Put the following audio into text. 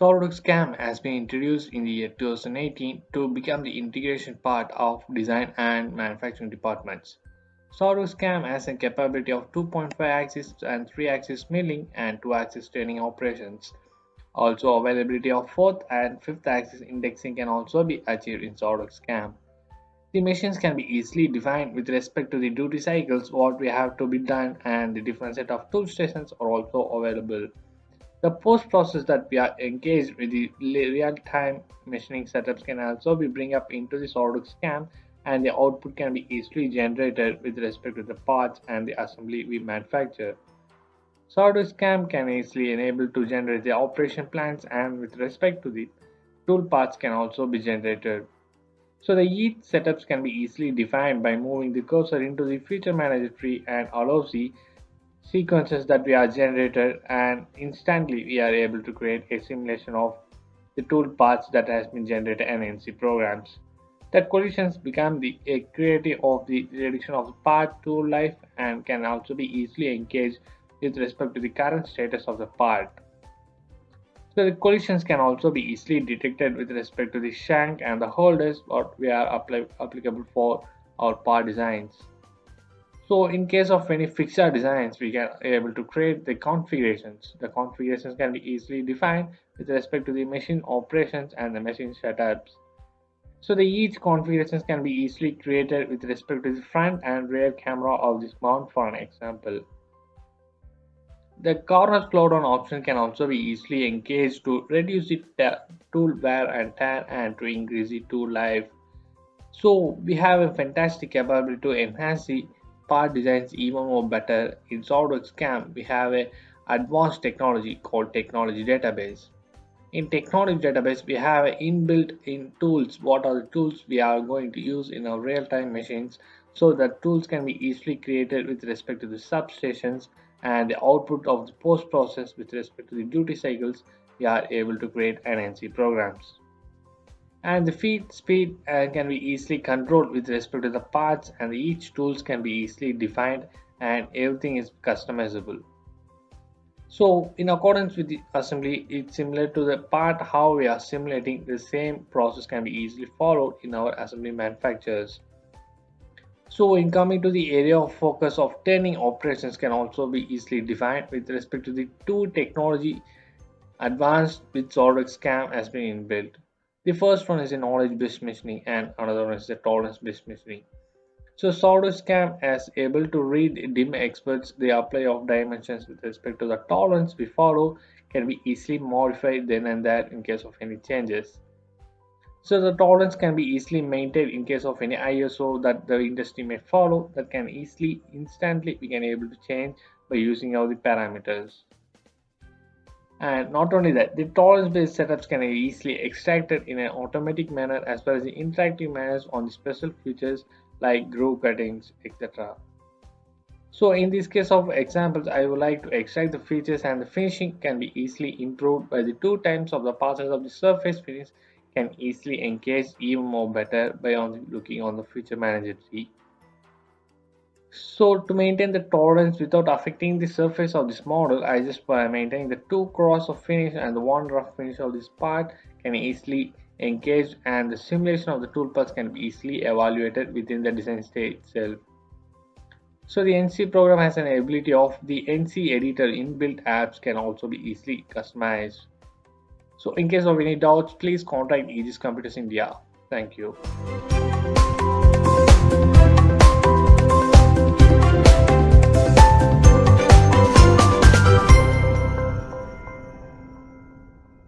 Solidworks Cam has been introduced in the year 2018 to become the integration part of design and manufacturing departments. Solidworks Cam has a capability of 2.5-axis and 3-axis milling and 2-axis staining operations. Also, availability of 4th and 5th axis indexing can also be achieved in Solidworks Cam. The machines can be easily defined with respect to the duty cycles, what we have to be done, and the different set of tool stations are also available. The post process that we are engaged with the real-time machining setups can also be bring up into the SolidWorks CAM, and the output can be easily generated with respect to the parts and the assembly we manufacture. SolidWorks CAM can easily enable to generate the operation plans, and with respect to the tool parts can also be generated. So the each setups can be easily defined by moving the cursor into the feature manager tree and allows the sequences that we are generated, and instantly we are able to create a simulation of the tool paths that has been generated in NC programs. The collisions become a creative of the reduction of the part tool life and can also be easily engaged with respect to the current status of the part. So the collisions can also be easily detected with respect to the shank and the holders what we are applicable for our part designs. So in case of any fixture designs, we can able to create the configurations. The configurations can be easily defined with respect to the machine operations and the machine setups. So the each configurations can be easily created with respect to the front and rear camera of this mount for an example. The corner slowdown option can also be easily engaged to reduce the tool wear and tear and to increase the tool life. So we have a fantastic capability to enhance the part designs even more better. In SolidWorks CAM, we have a advanced technology called technology database. In technology database, we have inbuilt in tools. What are the tools we are going to use in our real-time machines? So that tools can be easily created with respect to the substations and the output of the post process with respect to the duty cycles. We are able to create NNC programs, and the feed speed can be easily controlled with respect to the parts, and each tools can be easily defined and everything is customizable. So in accordance with the assembly, it's similar to the part how we are simulating. The same process can be easily followed in our assembly manufacturers. So in coming to the area of focus of turning operations can also be easily defined with respect to the two technology advanced with SolidWorks CAM has been inbuilt. The first one is a knowledge-based machining and another one is a tolerance-based machining. So SolidWorks CAM is able to read dim experts. The apply of dimensions with respect to the tolerance we follow can be easily modified then and there in case of any changes. So the tolerance can be easily maintained in case of any ISO that the industry may follow, that can easily instantly we can able to change by using all the parameters. And not only that, the tolerance based setups can be easily extracted in an automatic manner as well as the interactive manners on the special features like groove cuttings, etc. So in this case of examples, I would like to extract the features, and the finishing can be easily improved by the 2 times of the passes of the surface finish can easily engage even more better by looking on the feature manager tree. So to maintain the tolerance without affecting the surface of this model, I just maintain the 2 cross of finish and the 1 rough finish of this part can easily engage, and the simulation of the toolpaths can be easily evaluated within the design state itself. So the NC program has an ability of the NC editor inbuilt apps can also be easily customized. So in case of any doubts, please contact Aegis Computers India. Thank you.